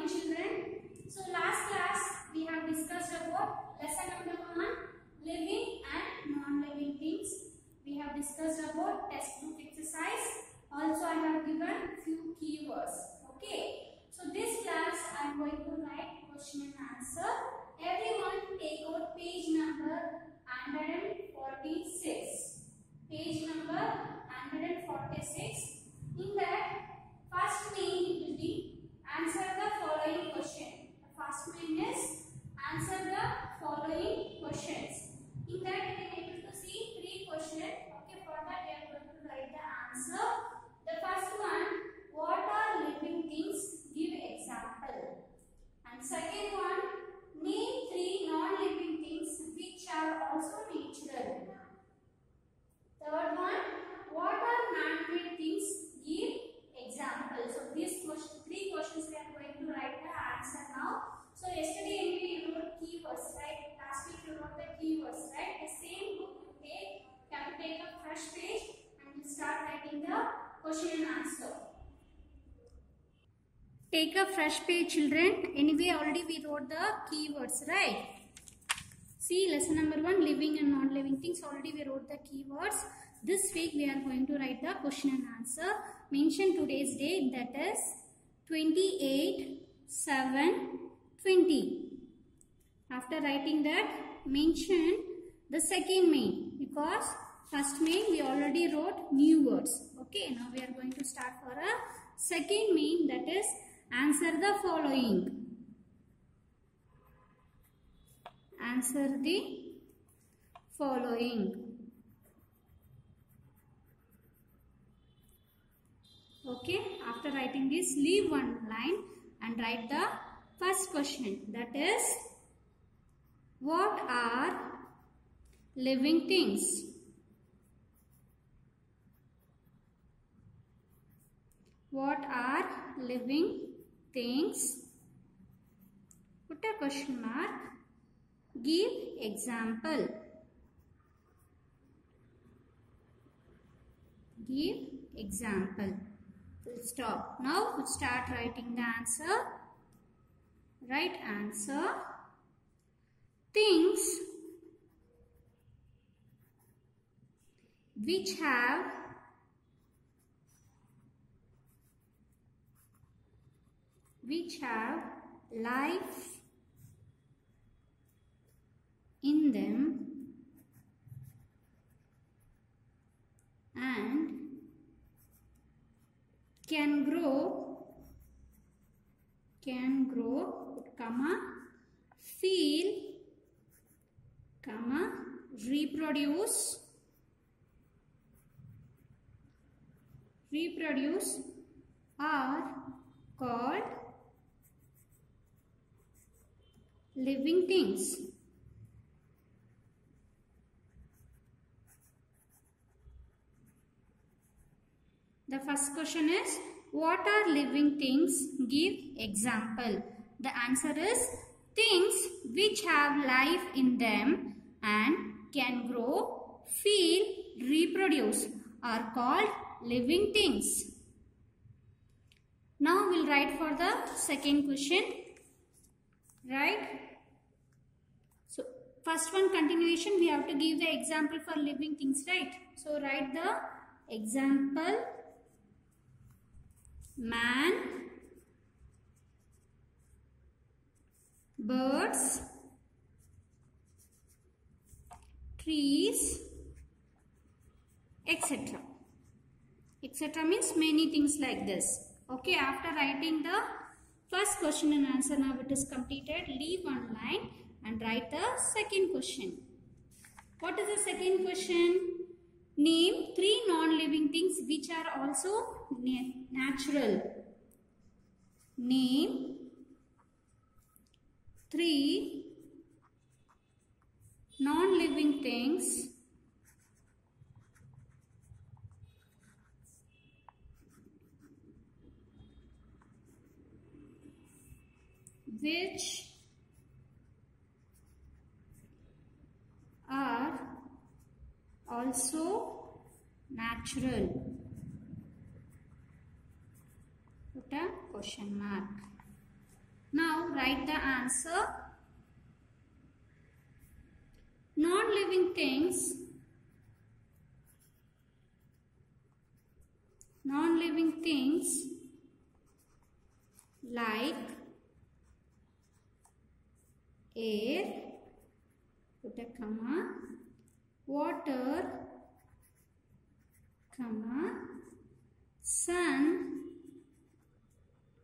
children. So last class we have discussed about lesson number 1, living and non-living things. We have discussed about textbook exercise. Also I have given few keywords. Okay. So this class I am going to write question and answer. Everyone take out page number 146. Page number 146. In that, first main will be answer the following question. The first main is answer the following questions. In that, you can able to see 3 questions. Okay, for that we are going to write the answer. The first one, what are living things? Give example. And second one, name 3 non-living things which are also natural. Third one, what are man-made things? Give example. So these 3 questions we are going to write the answer now. So yesterday we wrote keywords, right? Last week you wrote the keywords, right? The same book you can take a fresh page and you start writing the question and answer. Take a fresh page, children. Anyway, already we wrote the keywords, right? See, lesson number 1, living and non-living things. Already we wrote the keywords. This week we are going to write the question and answer. Mention today's date, that is 28/7/20. After writing that, mention the second main, because first main we already wrote new words. Okay, now we are going to start for a second main, that is answer the following. Answer the following. Okay, after writing this, leave one line and write the first question, that is, what are living things? What are living things? Put a question mark. Give example. Give example. Full stop. Now we'll start writing the answer. Write answer. Things which have life in them and can grow, comma, feel, comma, reproduce are called living things. The first question is, what are living things? Give example. The answer is, things which have life in them and can grow, feel, reproduce are called living things. Now we'll write for the second question. Right? So first one, continuation, we have to give the example for living things, right? So write the example. Man, birds, trees, etc. Etc. means many things like this. Okay, after writing the first question and answer, now it is completed. Leave one line and write the second question. What is the second question? Name 3 non-living things which are also natural. Name 3 non-living things which are also natural. Put a question mark. Now write the answer. Non-living things like air, put a comma, water, comma, sun,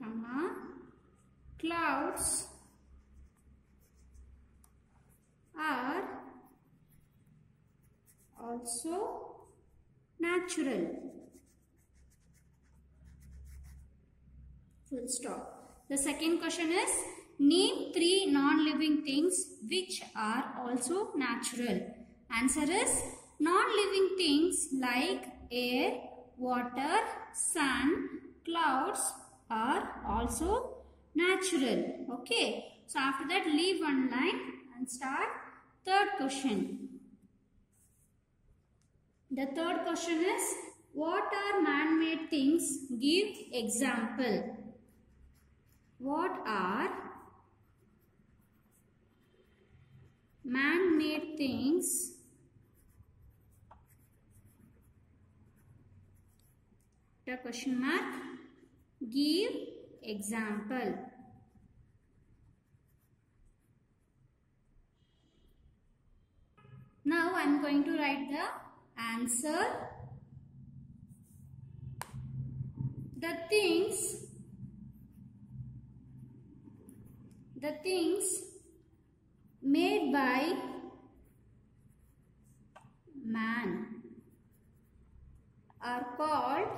comma, clouds are also natural. Full stop. The second question is, name 3 non-living things which are also natural. Answer is, non-living things like air, water, sun, clouds are also natural. Okay. So after that, leave one line and start third question. The third question is, what are man-made things? Give example. What are man-made things the question mark, give example. Now I am going to write the answer. The things made by man are called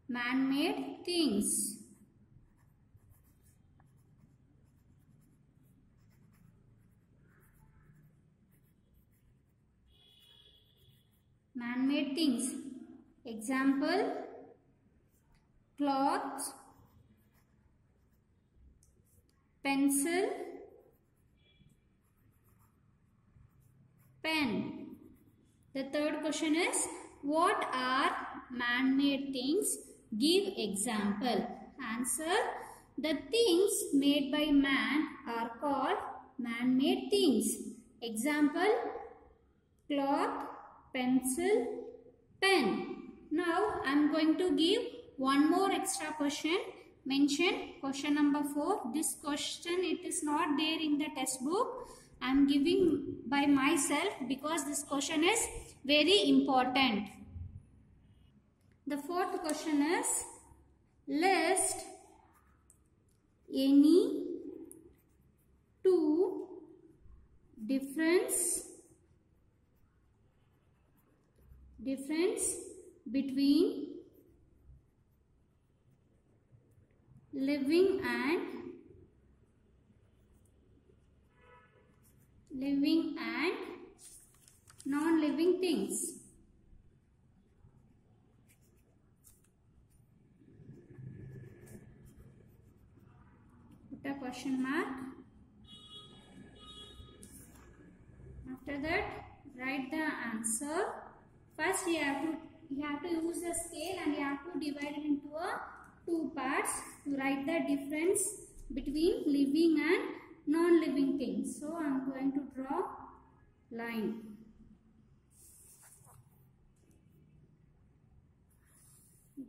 man-made things. Man-made things. Example, cloth, pencil, pen. The third question is, what are man-made things? Give example. Answer, the things made by man are called man-made things. Example, cloth, pencil, pen. Now I am going to give one more extra question. Mention question number 4. This question, it is not there in the test book. I am giving by myself because this question is very important. The fourth question is, list any 2 difference between living and non-living things. Put a question mark. After that, write the answer. First, you have to use the scale and you have to divide it into 2 parts to write the difference between living and non-living things. So I am going to draw line.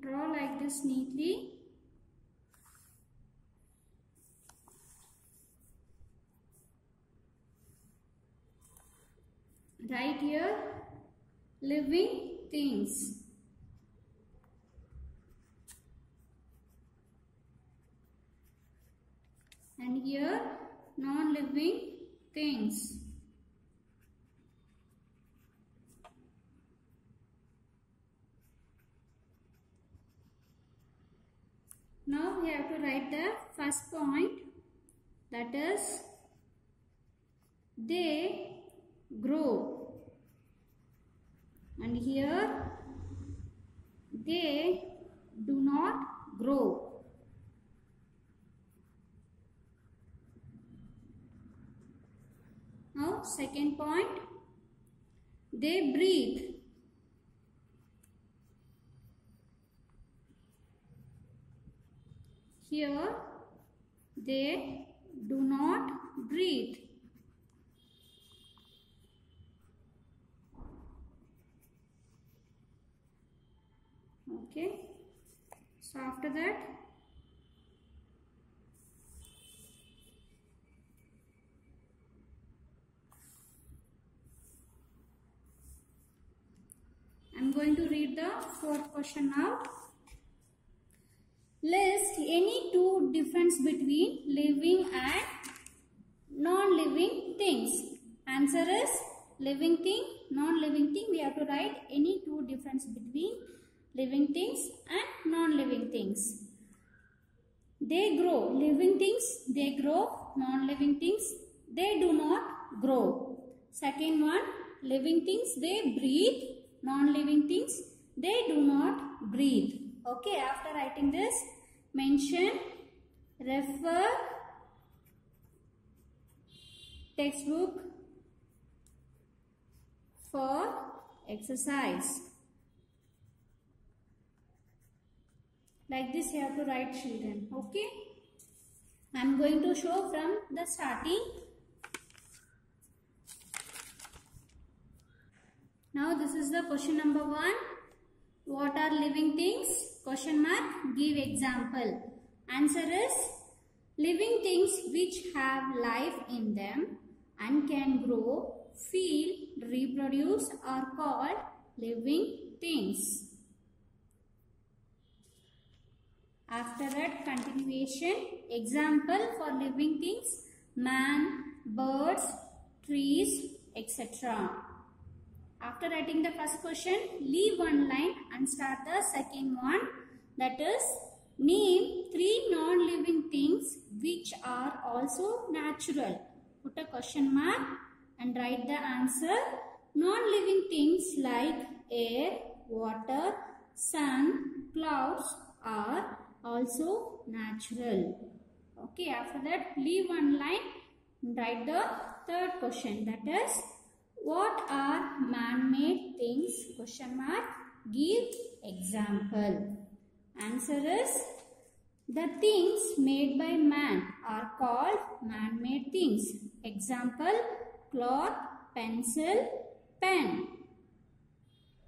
Draw like this neatly. Write here living things. And here non-living things. Now we have to write the first point, that is, they grow. And here they do not grow. Now second point, they breathe. Here they do not breathe. Okay, so after that I am going to read the fourth question now. List any two difference between living and non-living things. Answer is living thing, non-living thing. We have to write any two difference between living things and non-living things. They grow. Living things, they grow. Non-living things, they do not grow. Second one, living things, they breathe. Non-living things, they do not breathe. Okay, after writing this, mention, refer, textbook for exercise. Like this you have to write, children. Okay, I am going to show from the starting. Now this is the question number 1. What are living things? Question mark. Give example. Answer is living things which have life in them and can grow, feel, reproduce are called living things. After that, continuation. Example for living things: man, birds, trees, etc. After writing the first question, leave one line and start the second one. That is, name 3 non-living things which are also natural. Put a question mark and write the answer. Non-living things like air, water, sun, clouds are also natural. Okay, after that, leave one line and write the third question. That is, what are man-made things? Question mark. Give example. Answer is, the things made by man are called man-made things. Example, cloth, pencil, pen.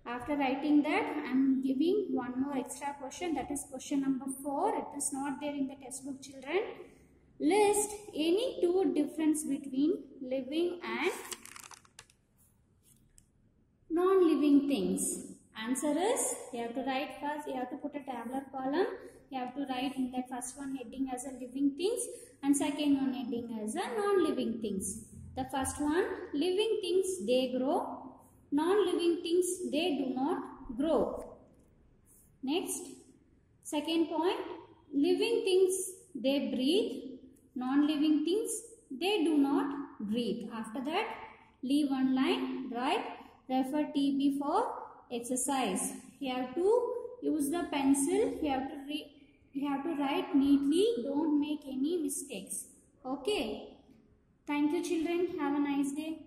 After writing that, I am giving one more extra question. That is question number 4. It is not there in the textbook, children. List any 2 difference between living and non-living things. Answer is, you have to write first, you have to put a tabular column. You have to write in that first one heading as a living things and second one heading as a non-living things. The first one, living things, they grow. Non-living things, they do not grow. Next, second point, living things, they breathe. Non-living things, they do not breathe. After that, leave one line, write, refer TB for exercise. You have to use the pencil. You have to write neatly. Don't make any mistakes. Okay. Thank you, children. Have a nice day.